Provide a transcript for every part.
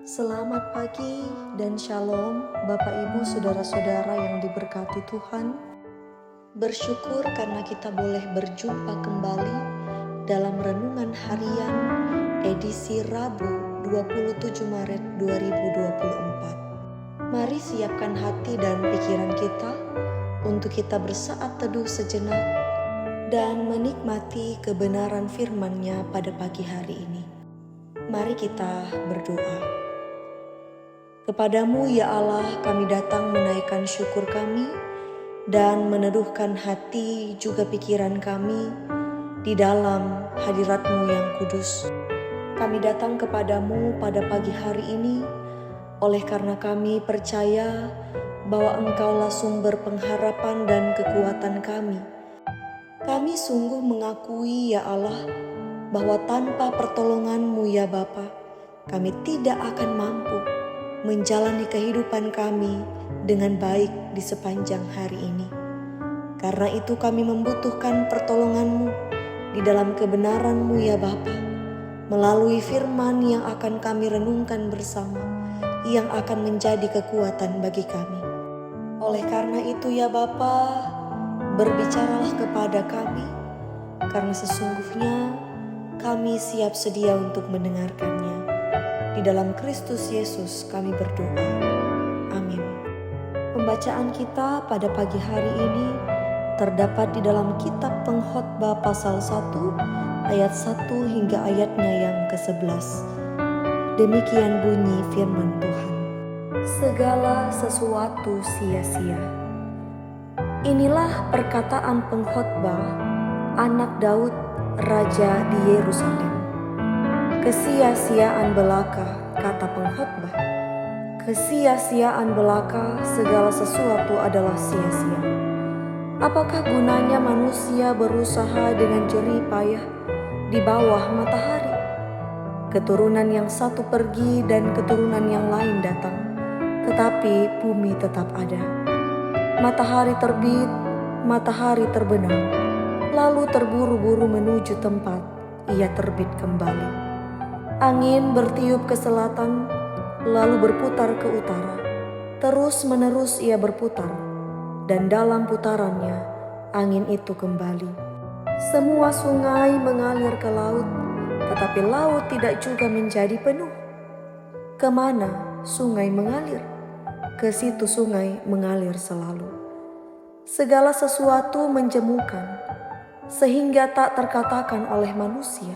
Selamat pagi dan shalom Bapak Ibu Saudara-saudara yang diberkati Tuhan. Bersyukur karena kita boleh berjumpa kembali dalam Renungan Harian edisi Rabu 27 Maret 2024. Mari siapkan hati dan pikiran kita untuk kita bersaat teduh sejenak dan menikmati kebenaran firman-Nya pada pagi hari ini. Mari kita berdoa. Kepadamu ya Allah kami datang menaikkan syukur kami dan meneduhkan hati juga pikiran kami di dalam hadirat-Mu yang kudus. Kami datang kepadamu pada pagi hari ini oleh karena kami percaya bahwa Engkaulah sumber pengharapan dan kekuatan kami. Kami sungguh mengakui ya Allah bahwa tanpa pertolongan-Mu ya Bapa, kami tidak akan mampu menjalani kehidupan kami dengan baik di sepanjang hari ini. Karena itu kami membutuhkan pertolongan-Mu di dalam kebenaran-Mu ya Bapa, melalui firman yang akan kami renungkan bersama, yang akan menjadi kekuatan bagi kami. Oleh karena itu ya Bapa, berbicaralah kepada kami, karena sesungguhnya kami siap sedia untuk mendengarkannya. Di dalam Kristus Yesus kami berdoa. Amin. Pembacaan kita pada pagi hari ini terdapat di dalam kitab Pengkhotbah pasal 1 ayat 1 hingga ayatnya yang ke-11. Demikian bunyi firman Tuhan. Segala sesuatu sia-sia. Inilah perkataan pengkhotbah anak Daud, raja di Yerusalem. Kesia-siaan belaka, kata pengkhotbah. Kesia-siaan belaka, segala sesuatu adalah sia-sia. Apakah gunanya manusia berusaha dengan jerih payah di bawah matahari? Keturunan yang satu pergi dan keturunan yang lain datang, tetapi bumi tetap ada. Matahari terbit, matahari terbenam, lalu terburu-buru menuju tempat ia terbit kembali. Angin bertiup ke selatan, lalu berputar ke utara. Terus-menerus ia berputar, dan dalam putarannya angin itu kembali. Semua sungai mengalir ke laut, tetapi laut tidak juga menjadi penuh. Kemana sungai mengalir? Ke situ sungai mengalir selalu. Segala sesuatu menjemukan, sehingga tak terkatakan oleh manusia.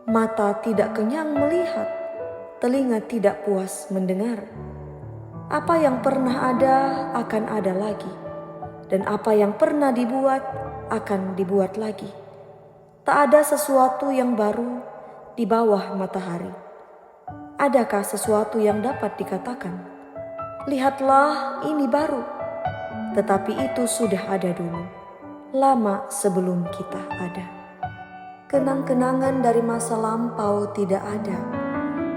Mata tidak kenyang melihat, telinga tidak puas mendengar. Apa yang pernah ada akan ada lagi, dan apa yang pernah dibuat akan dibuat lagi. Tak ada sesuatu yang baru di bawah matahari. Adakah sesuatu yang dapat dikatakan, lihatlah ini baru? Tetapi itu sudah ada dulu, lama sebelum kita ada. Kenang-kenangan dari masa lampau tidak ada,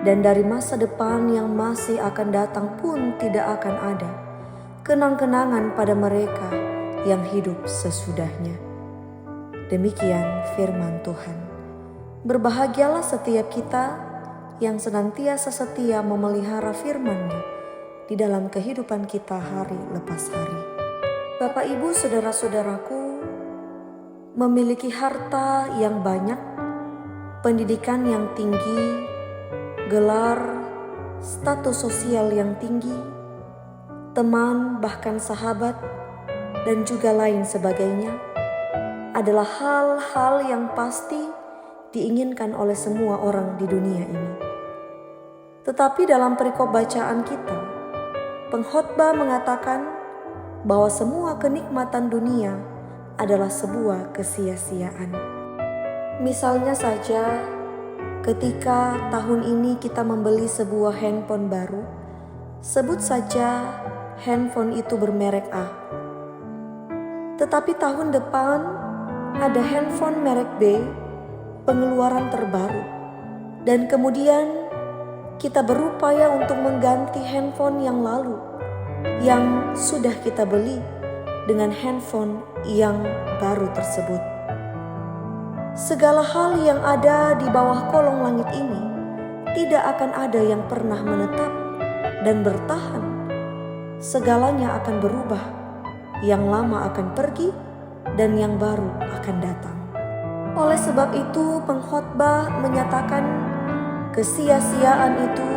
dan dari masa depan yang masih akan datang pun tidak akan ada kenang-kenangan pada mereka yang hidup sesudahnya. Demikian firman Tuhan. Berbahagialah setiap kita yang senantiasa setia memelihara firman-Nya di dalam kehidupan kita hari lepas hari. Bapak Ibu saudara-saudaraku, memiliki harta yang banyak, pendidikan yang tinggi, gelar, status sosial yang tinggi, teman bahkan sahabat, dan juga lain sebagainya adalah hal-hal yang pasti diinginkan oleh semua orang di dunia ini. Tetapi dalam perikop bacaan kita, pengkhotbah mengatakan bahwa semua kenikmatan dunia adalah sebuah kesia-siaan. Misalnya saja, ketika tahun ini kita membeli sebuah handphone baru, sebut saja handphone itu bermerek A. Tetapi tahun depan ada handphone merek B, pengeluaran terbaru. Dan kemudian kita berupaya untuk mengganti handphone yang lalu, yang sudah kita beli, dengan handphone yang baru tersebut. Segala hal yang ada di bawah kolong langit ini tidak akan ada yang pernah menetap dan bertahan. Segalanya akan berubah, yang lama akan pergi dan yang baru akan datang. Oleh sebab itu, pengkhotbah menyatakan kesia-siaan itu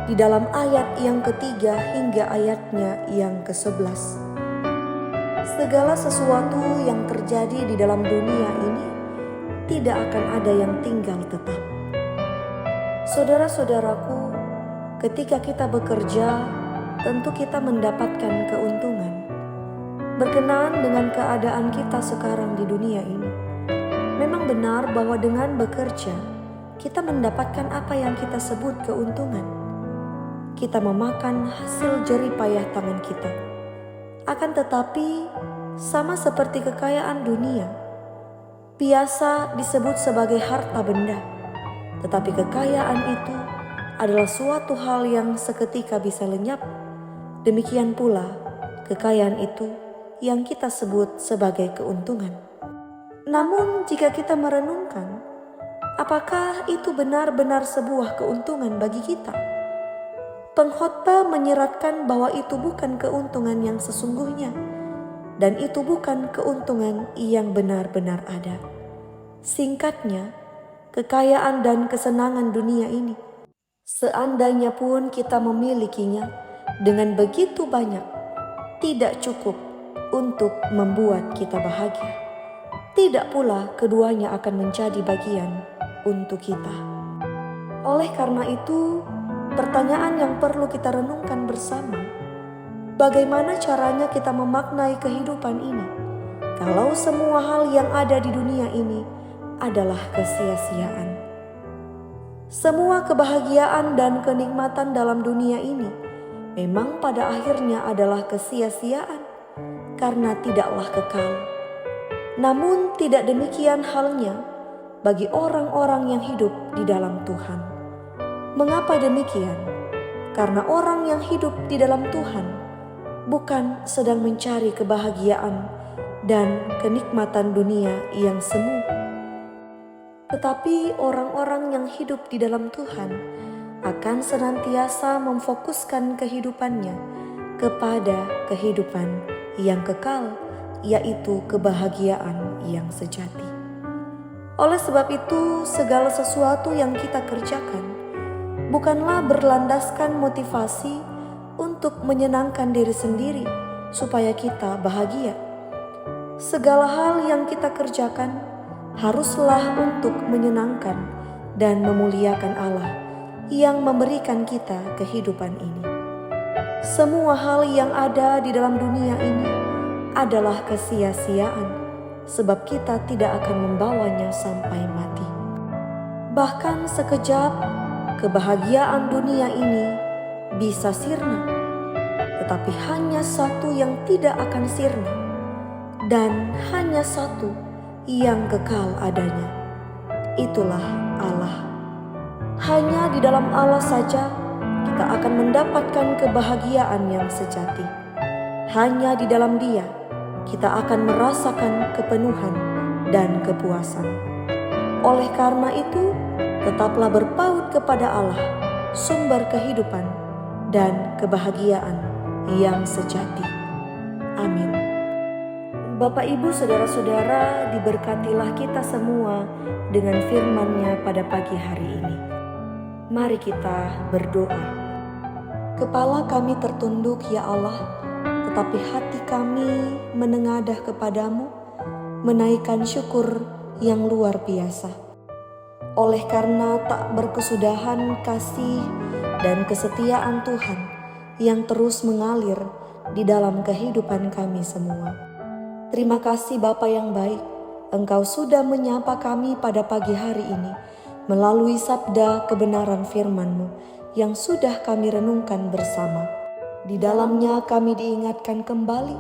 di dalam ayat yang ketiga hingga ayatnya yang ke-11. Segala sesuatu yang terjadi di dalam dunia ini tidak akan ada yang tinggal tetap. Saudara-saudaraku, ketika kita bekerja, tentu kita mendapatkan keuntungan. Berkenaan dengan keadaan kita sekarang di dunia ini, memang benar bahwa dengan bekerja, kita mendapatkan apa yang kita sebut keuntungan. Kita memakan hasil jerih payah tangan kita. Akan tetapi, sama seperti kekayaan dunia, biasa disebut sebagai harta benda. Tetapi kekayaan itu adalah suatu hal yang seketika bisa lenyap. Demikian pula kekayaan itu yang kita sebut sebagai keuntungan. Namun jika kita merenungkan, apakah itu benar-benar sebuah keuntungan bagi kita? Pengkhotbah menyeratkan bahwa itu bukan keuntungan yang sesungguhnya, dan itu bukan keuntungan yang benar-benar ada. Singkatnya, kekayaan dan kesenangan dunia ini, seandainya pun kita memilikinya dengan begitu banyak, tidak cukup untuk membuat kita bahagia. Tidak pula keduanya akan menjadi bagian untuk kita. Oleh karena itu, pertanyaan yang perlu kita renungkan bersama, bagaimana caranya kita memaknai kehidupan ini kalau semua hal yang ada di dunia ini adalah kesia-siaan? Semua kebahagiaan dan kenikmatan dalam dunia ini memang pada akhirnya adalah kesia-siaan karena tidaklah kekal. Namun tidak demikian halnya bagi orang-orang yang hidup di dalam Tuhan. Mengapa demikian? Karena orang yang hidup di dalam Tuhan bukan sedang mencari kebahagiaan dan kenikmatan dunia yang semu. Tetapi orang-orang yang hidup di dalam Tuhan akan senantiasa memfokuskan kehidupannya kepada kehidupan yang kekal, yaitu kebahagiaan yang sejati. Oleh sebab itu, segala sesuatu yang kita kerjakan bukanlah berlandaskan motivasi untuk menyenangkan diri sendiri supaya kita bahagia. Segala hal yang kita kerjakan haruslah untuk menyenangkan dan memuliakan Allah yang memberikan kita kehidupan ini. Semua hal yang ada di dalam dunia ini adalah kesia-siaan, sebab kita tidak akan membawanya sampai mati. Bahkan sekejap, kebahagiaan dunia ini bisa sirna, tetapi hanya satu yang tidak akan sirna, dan hanya satu yang kekal adanya. Itulah Allah. Hanya di dalam Allah saja kita akan mendapatkan kebahagiaan yang sejati. Hanya di dalam Dia kita akan merasakan kepenuhan dan kepuasan. Oleh karena itu, tetaplah berpaut kepada Allah, sumber kehidupan dan kebahagiaan yang sejati. Amin. Bapak, Ibu, saudara-saudara, diberkatilah kita semua dengan firman-Nya pada pagi hari ini. Mari kita berdoa. Kepala kami tertunduk, ya Allah, tetapi hati kami menengadah kepadamu, menaikkan syukur yang luar biasa. Oleh karena tak berkesudahan kasih dan kesetiaan Tuhan yang terus mengalir di dalam kehidupan kami semua. Terima kasih Bapa yang baik, Engkau sudah menyapa kami pada pagi hari ini melalui sabda kebenaran firman-Mu yang sudah kami renungkan bersama. Di dalamnya kami diingatkan kembali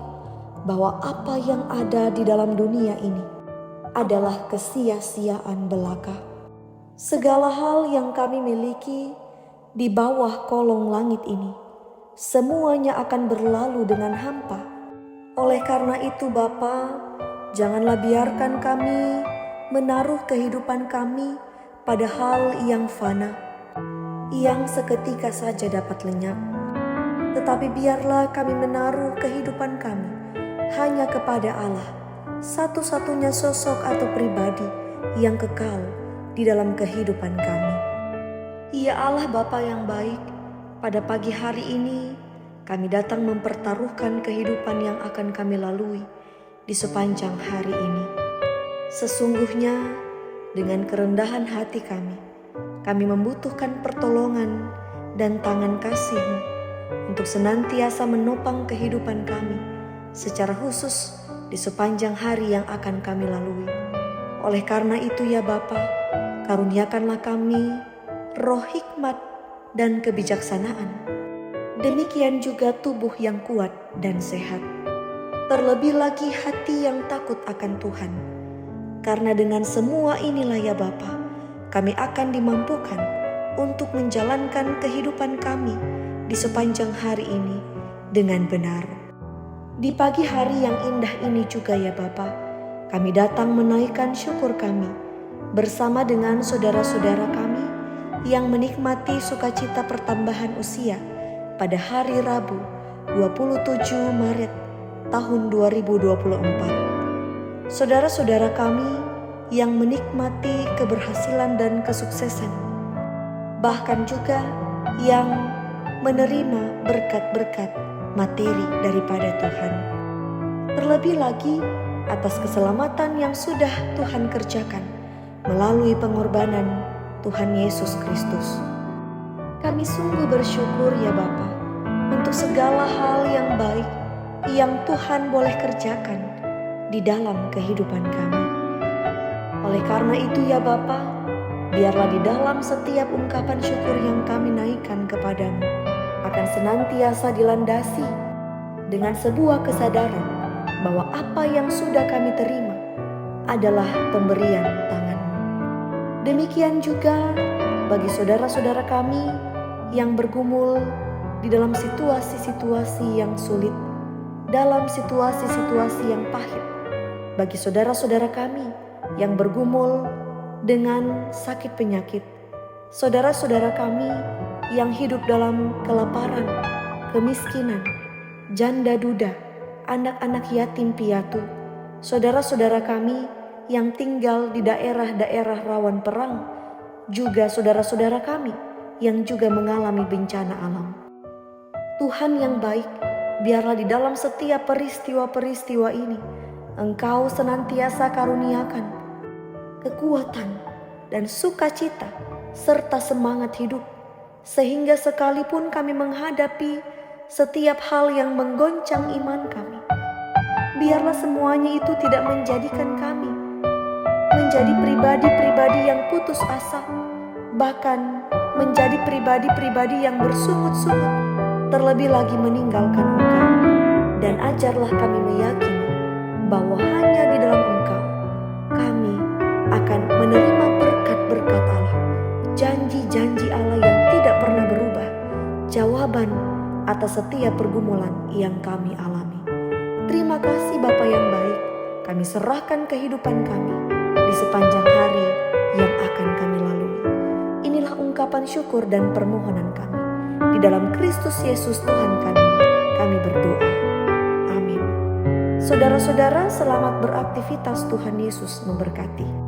bahwa apa yang ada di dalam dunia ini adalah kesia-siaan belaka. Segala hal yang kami miliki di bawah kolong langit ini, semuanya akan berlalu dengan hampa. Oleh karena itu Bapa, janganlah biarkan kami menaruh kehidupan kami pada hal yang fana. yang seketika saja dapat lenyap. Tetapi biarlah kami menaruh kehidupan kami hanya kepada Allah, satu-satunya sosok atau pribadi yang kekal di dalam kehidupan kami. Ya Allah Bapa yang baik, pada pagi hari ini kami datang mempertaruhkan kehidupan yang akan kami lalui di sepanjang hari ini. Sesungguhnya dengan kerendahan hati kami membutuhkan pertolongan dan tangan kasih-Mu untuk senantiasa menopang kehidupan kami, secara khusus di sepanjang hari yang akan kami lalui. Oleh karena itu ya Bapa, karuniakanlah kami roh hikmat dan kebijaksanaan. Demikian juga tubuh yang kuat dan sehat. Terlebih lagi hati yang takut akan Tuhan. Karena dengan semua inilah ya Bapa, kami akan dimampukan untuk menjalankan kehidupan kami di sepanjang hari ini dengan benar. Di pagi hari yang indah ini juga ya Bapa, kami datang menaikkan syukur kami bersama dengan saudara-saudara kami yang menikmati sukacita pertambahan usia pada hari Rabu 27 Maret tahun 2024. Saudara-saudara kami yang menikmati keberhasilan dan kesuksesan, bahkan juga yang menerima berkat-berkat materi daripada Tuhan. Terlebih lagi atas keselamatan yang sudah Tuhan kerjakan melalui pengorbanan Tuhan Yesus Kristus. Kami sungguh bersyukur ya Bapa untuk segala hal yang baik yang Tuhan boleh kerjakan di dalam kehidupan kami. Oleh karena itu ya Bapa, biarlah di dalam setiap ungkapan syukur yang kami naikkan kepadamu akan senantiasa dilandasi dengan sebuah kesadaran bahwa apa yang sudah kami terima adalah pemberian tangan-Mu. Demikian juga bagi saudara-saudara kami yang bergumul di dalam situasi-situasi yang sulit, dalam situasi-situasi yang pahit. Bagi saudara-saudara kami yang bergumul dengan sakit penyakit, saudara-saudara kami yang hidup dalam kelaparan, kemiskinan, janda duda, anak-anak yatim piatu, saudara-saudara kami yang tinggal di daerah-daerah rawan perang, juga saudara-saudara kami yang juga mengalami bencana alam. Tuhan yang baik, biarlah di dalam setiap peristiwa-peristiwa ini Engkau senantiasa karuniakan kekuatan dan sukacita serta semangat hidup, sehingga sekalipun kami menghadapi setiap hal yang menggoncang iman kami, biarlah semuanya itu tidak menjadikan kami menjadi pribadi-pribadi yang putus asa, bahkan menjadi pribadi-pribadi yang bersungut-sungut, terlebih lagi meninggalkan Engkau. Dan ajarlah kami meyakini bahwa hanya di dalam Engkau kami akan menerima berkat-berkat Allah, janji-janji Allah yang tidak pernah berubah, jawaban atas setiap pergumulan yang kami alami. Terima kasih Bapa yang baik, kami serahkan kehidupan kami di sepanjang hari yang akan kami lalui. Inilah ungkapan syukur dan permohonan kami. Di dalam Kristus Yesus Tuhan kami berdoa. Amin. Saudara-saudara, selamat beraktivitas. Tuhan Yesus memberkati.